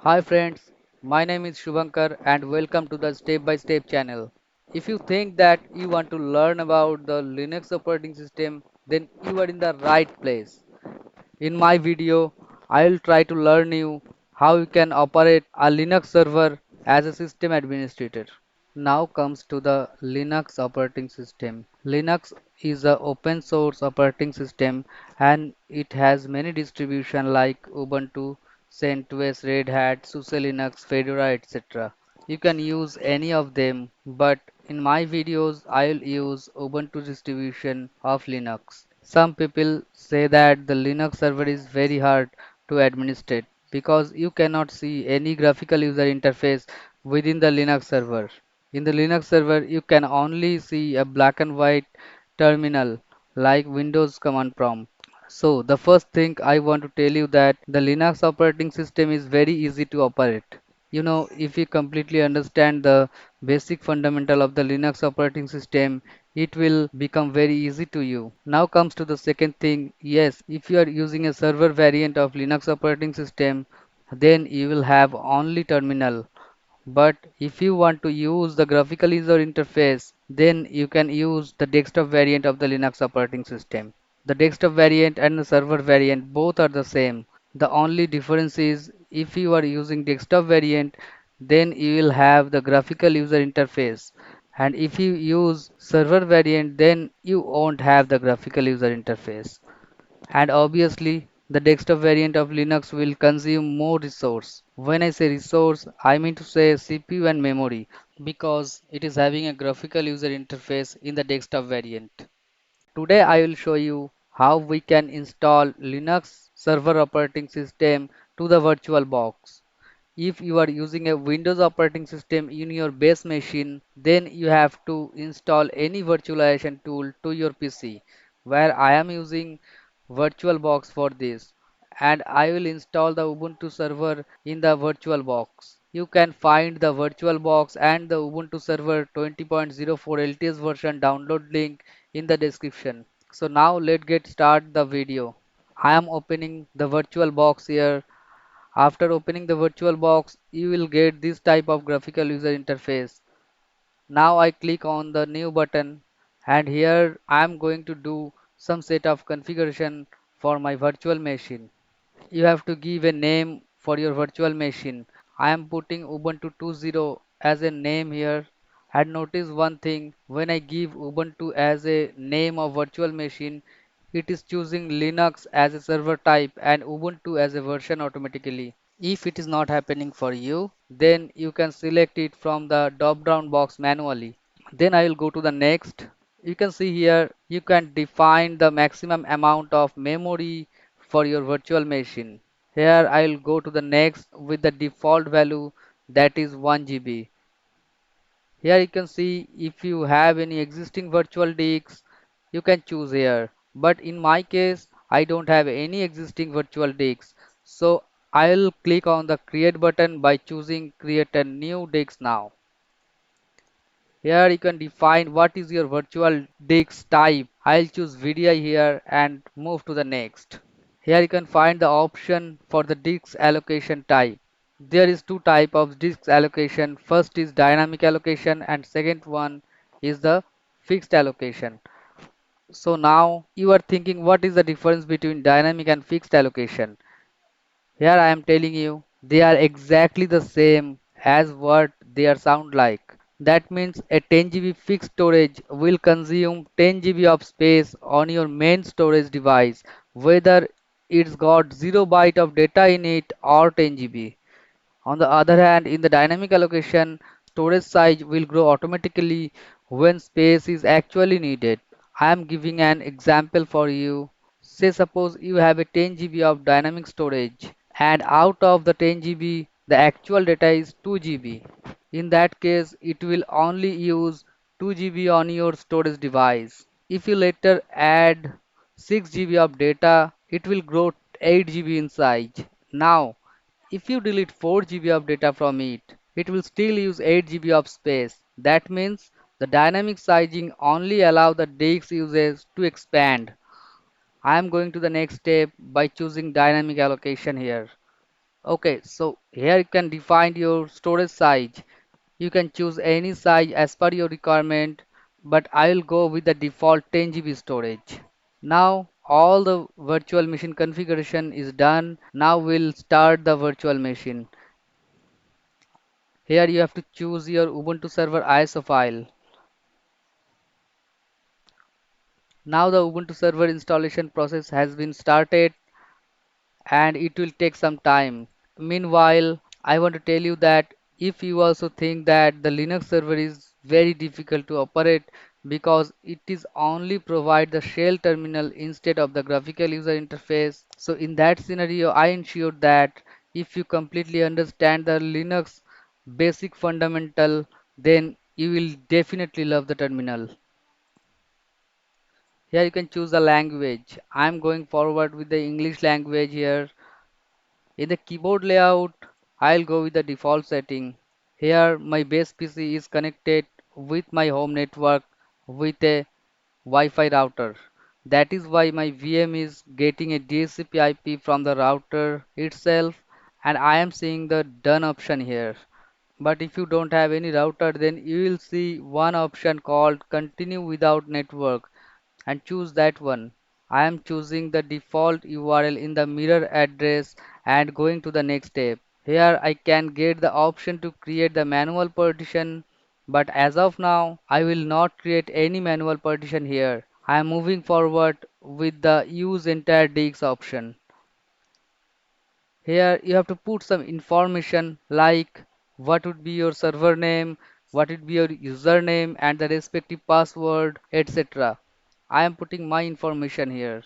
Hi friends, my name is Shubhankar and welcome to the Step by Step channel. If you think that you want to learn about the Linux operating system, then you are in the right place. In my video, I will try to learn you how you can operate a Linux server as a system administrator. Now comes to the Linux operating system. Linux is a open source operating system and it has many distributions like Ubuntu, CentOS, Red Hat, SUSE Linux, Fedora, etc. You can use any of them, but in my videos I'll use Ubuntu distribution of Linux. Some people say that the Linux server is very hard to administrate because you cannot see any graphical user interface within the Linux server. In the Linux server, you can only see a black and white terminal like Windows command prompt. So the first thing I want to tell you that the Linux operating system is very easy to operate. If you completely understand the basic fundamental of the Linux operating system, it will become very easy to you. Now comes to the second thing. Yes, if you are using a server variant of Linux operating system, then you will have only terminal. But if you want to use the graphical user interface, then you can use the desktop variant of the Linux operating system. The desktop variant and the server variant both are the same. The only difference is if you are using desktop variant, then you will have the graphical user interface. And if you use server variant, then you won't have the graphical user interface. And obviously, the desktop variant of Linux will consume more resource. When I say resource, I mean to say CPU and memory because it is having a graphical user interface in the desktop variant. Today I will show you how we can install Linux server operating system to the VirtualBox. If you are using a Windows operating system in your base machine, then you have to install any virtualization tool to your PC. Where I am using VirtualBox for this, and I will install the Ubuntu server in the VirtualBox. You can find the VirtualBox and the Ubuntu server 20.04 LTS version download link in the description. So now let's get start the video. I am opening the VirtualBox here. After opening the VirtualBox, you will get this type of graphical user interface. Now I click on the new button and here I am going to do some set of configuration for my virtual machine. You have to give a name for your virtual machine. I am putting Ubuntu 2.0 as a name here. And notice one thing, when I give Ubuntu as a name of virtual machine, it is choosing Linux as a server type and Ubuntu as a version automatically. If it is not happening for you, then you can select it from the drop down box manually. Then I will go to the next. You can see here you can define the maximum amount of memory for your virtual machine. Here I will go to the next with the default value, that is 1 GB. Here you can see if you have any existing virtual disks, you can choose here. But in my case, I don't have any existing virtual disks. So I'll click on the create button by choosing create a new disk now. Here you can define what is your virtual disk type. I'll choose VDI here and move to the next. Here you can find the option for the disk allocation type. There is two type of disk allocation. First is dynamic allocation and second one is the fixed allocation. So now you are thinking what is the difference between dynamic and fixed allocation? Here I am telling you they are exactly the same as what they are sound like. That means a 10 GB fixed storage will consume 10 GB of space on your main storage device, whether it's got 0 byte of data in it or 10 GB. On the other hand, in the dynamic allocation, storage size will grow automatically when space is actually needed. I am giving an example for you. Say suppose you have a 10 GB of dynamic storage and out of the 10 GB the actual data is 2 GB. In that case, it will only use 2 GB on your storage device. If you later add 6 GB of data, it will grow 8 GB in size. Now, if you delete 4 GB of data from it, it will still use 8 GB of space. That means the dynamic sizing only allow the disk usage to expand. I am going to the next step by choosing dynamic allocation here. Okay, so here you can define your storage size. You can choose any size as per your requirement, but I will go with the default 10 GB storage. Now all the virtual machine configuration is done. Now we'll start the virtual machine. Here you have to choose your Ubuntu server ISO file. Now the Ubuntu server installation process has been started and it will take some time. Meanwhile, I want to tell you that if you also think that the Linux server is very difficult to operate because it is only provide the shell terminal instead of the graphical user interface. So in that scenario, I ensure that if you completely understand the Linux basic fundamental, then you will definitely love the terminal. Here you can choose the language. I'm going forward with the English language here. In the keyboard layout, I'll go with the default setting. Here my base PC is connected with my home network with a Wi-Fi router. That is why my VM is getting a DHCP IP from the router itself and I am seeing the done option here. But if you don't have any router, then you will see one option called continue without network and choose that one. I am choosing the default URL in the mirror address and going to the next step. Here I can get the option to create the manual partition, but as of now I will not create any manual partition here. I am moving forward with the use entire disk option. Here you have to put some information like what would be your server name, what would be your username and the respective password, etc. I am putting my information here.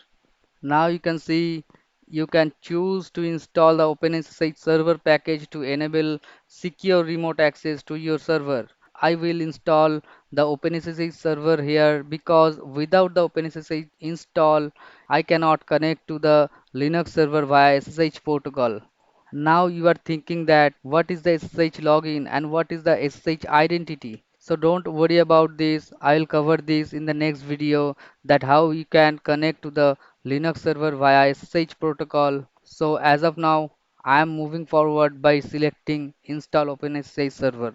Now you can see you can choose to install the OpenSSH server package to enable secure remote access to your server. I will install the OpenSSH server here because without the OpenSSH install, I cannot connect to the Linux server via SSH protocol. Now you are thinking that what is the SSH login and what is the SSH identity. So don't worry about this. I'll cover this in the next video that how you can connect to the Linux server via SSH protocol. So as of now, I am moving forward by selecting install OpenSSH server.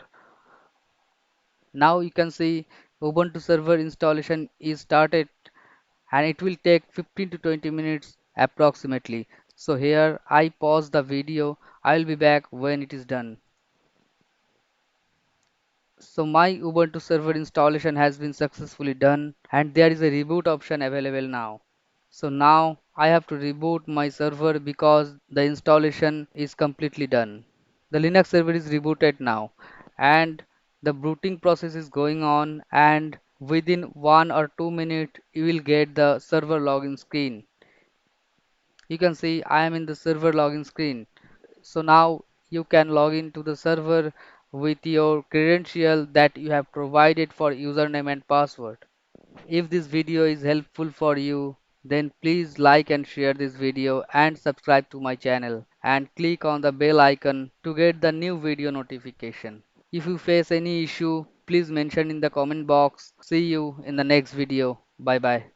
Now you can see Ubuntu server installation is started and it will take 15 to 20 minutes approximately. So here I pause the video. I will be back when it is done. So my Ubuntu server installation has been successfully done and there is a reboot option available now. So now I have to reboot my server because the installation is completely done. The Linux server is rebooted now and the booting process is going on and within 1 or 2 minutes you will get the server login screen. You can see I am in the server login screen. So now you can log into the server with your credential that you have provided for username and password. If this video is helpful for you, then please like and share this video and subscribe to my channel and click on the bell icon to get the new video notification. If you face any issue, please mention in the comment box. See you in the next video. Bye bye.